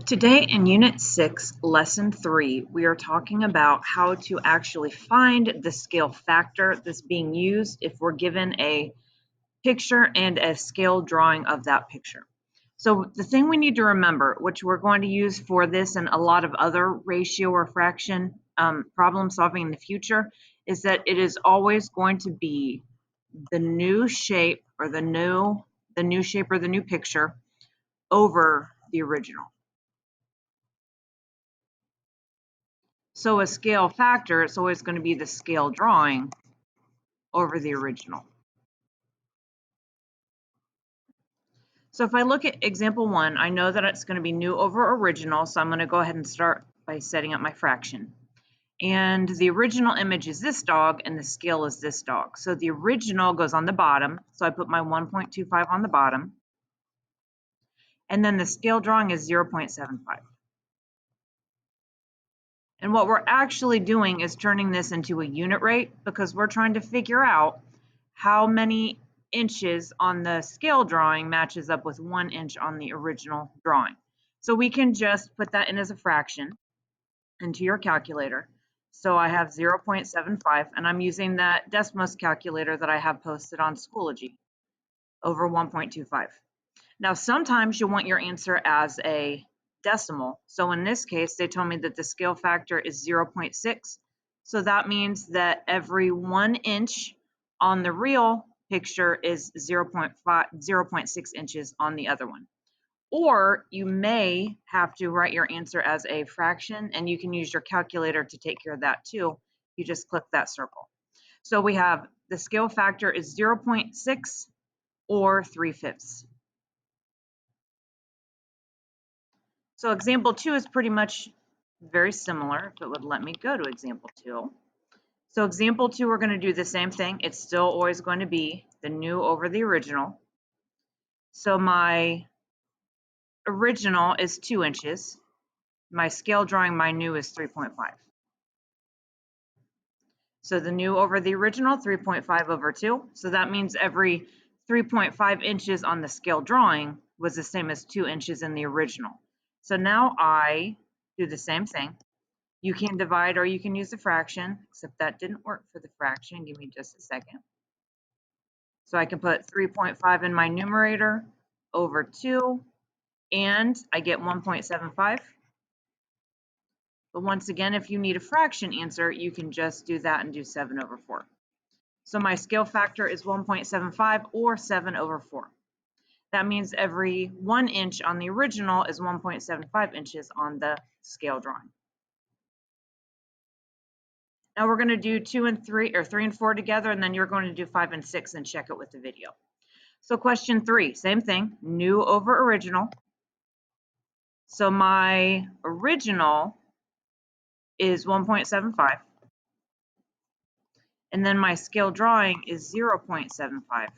Today in Unit 6, Lesson 3, we are talking about how to actually find the scale factor that's being used if we're given a picture and a scale drawing of that picture. So the thing we need to remember, which we're going to use for this and a lot of other ratio or fraction problem solving in the future, is that it is always going to be the new shape or the new shape or the new picture over the original. So a scale factor, it's always going to be the scale drawing over the original. So if I look at example 1, I know that it's going to be new over original, so I'm going to go ahead and start by setting up my fraction. And the original image is this dog, and the scale is this dog. So the original goes on the bottom, so I put my 1.25 on the bottom. And then the scale drawing is 0.75. And what we're actually doing is turning this into a unit rate because we're trying to figure out how many inches on the scale drawing matches up with 1 inch on the original drawing. So we can just put that in as a fraction into your calculator. So I have 0.75, and I'm using that Desmos calculator that I have posted on Schoology over 1.25. Now, sometimes you want your answer as a decimal. So in this case, they told me that the scale factor is 0.6. So that means that every 1 inch on the real picture is 0.6 inches on the other one. Or you may have to write your answer as a fraction, and you can use your calculator to take care of that too. You just click that circle. So we have the scale factor is 0.6 or 3/5. So example 2 is pretty much very similar, if it would let me go to example 2. So example 2, we're going to do the same thing. It's still always going to be the new over the original. So my original is 2 inches. My scale drawing, my new is 3.5. So the new over the original, 3.5 over 2. So that means every 3.5 inches on the scale drawing was the same as 2 inches in the original. So now I do the same thing. You can divide or you can use a fraction, except that didn't work for the fraction. Give me just a second. So I can put 3.5 in my numerator over 2, and I get 1.75. But once again, if you need a fraction answer, you can just do that and do 7 over 4. So my scale factor is 1.75 or 7 over 4. That means every 1 inch on the original is 1.75 inches on the scale drawing. Now we're going to do 2 and 3, or 3 and 4 together, and then you're going to do 5 and 6 and check it with the video. So question 3, same thing, new over original. So my original is 1.75. And then my scale drawing is 0.75.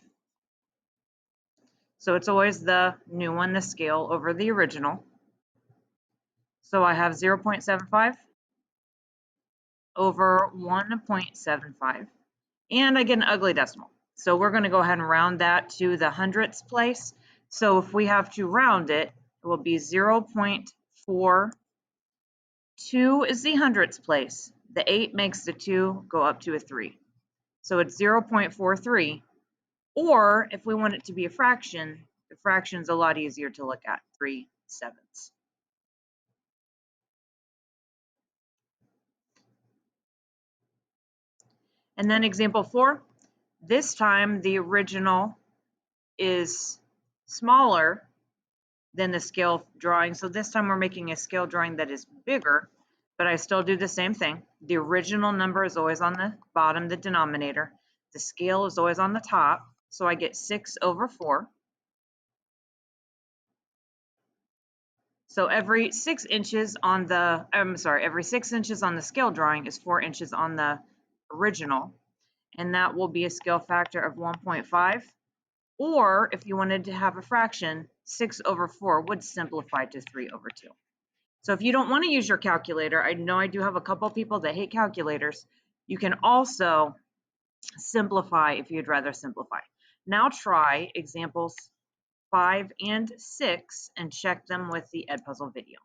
So it's always the new one, the scale, over the original. So I have 0.75 over 1.75. And I get an ugly decimal. So we're going to go ahead and round that to the hundredths place. So if we have to round it, it will be 0.42 is the hundredths place. The 8 makes the 2 go up to a 3. So it's 0.43. Or if we want it to be a fraction, the fraction's a lot easier to look at, 3/7. And then example 4, this time the original is smaller than the scale drawing. So this time we're making a scale drawing that is bigger, but I still do the same thing. The original number is always on the bottom, the denominator. The scale is always on the top. So I get 6 over 4. So every 6 inches on the, every 6 inches on the scale drawing is 4 inches on the original. And that will be a scale factor of 1.5. Or if you wanted to have a fraction, 6 over 4 would simplify to 3 over 2. So if you don't want to use your calculator, I know I do have a couple people that hate calculators. You can also simplify if you'd rather simplify. Now try examples 5 and 6 and check them with the Edpuzzle video.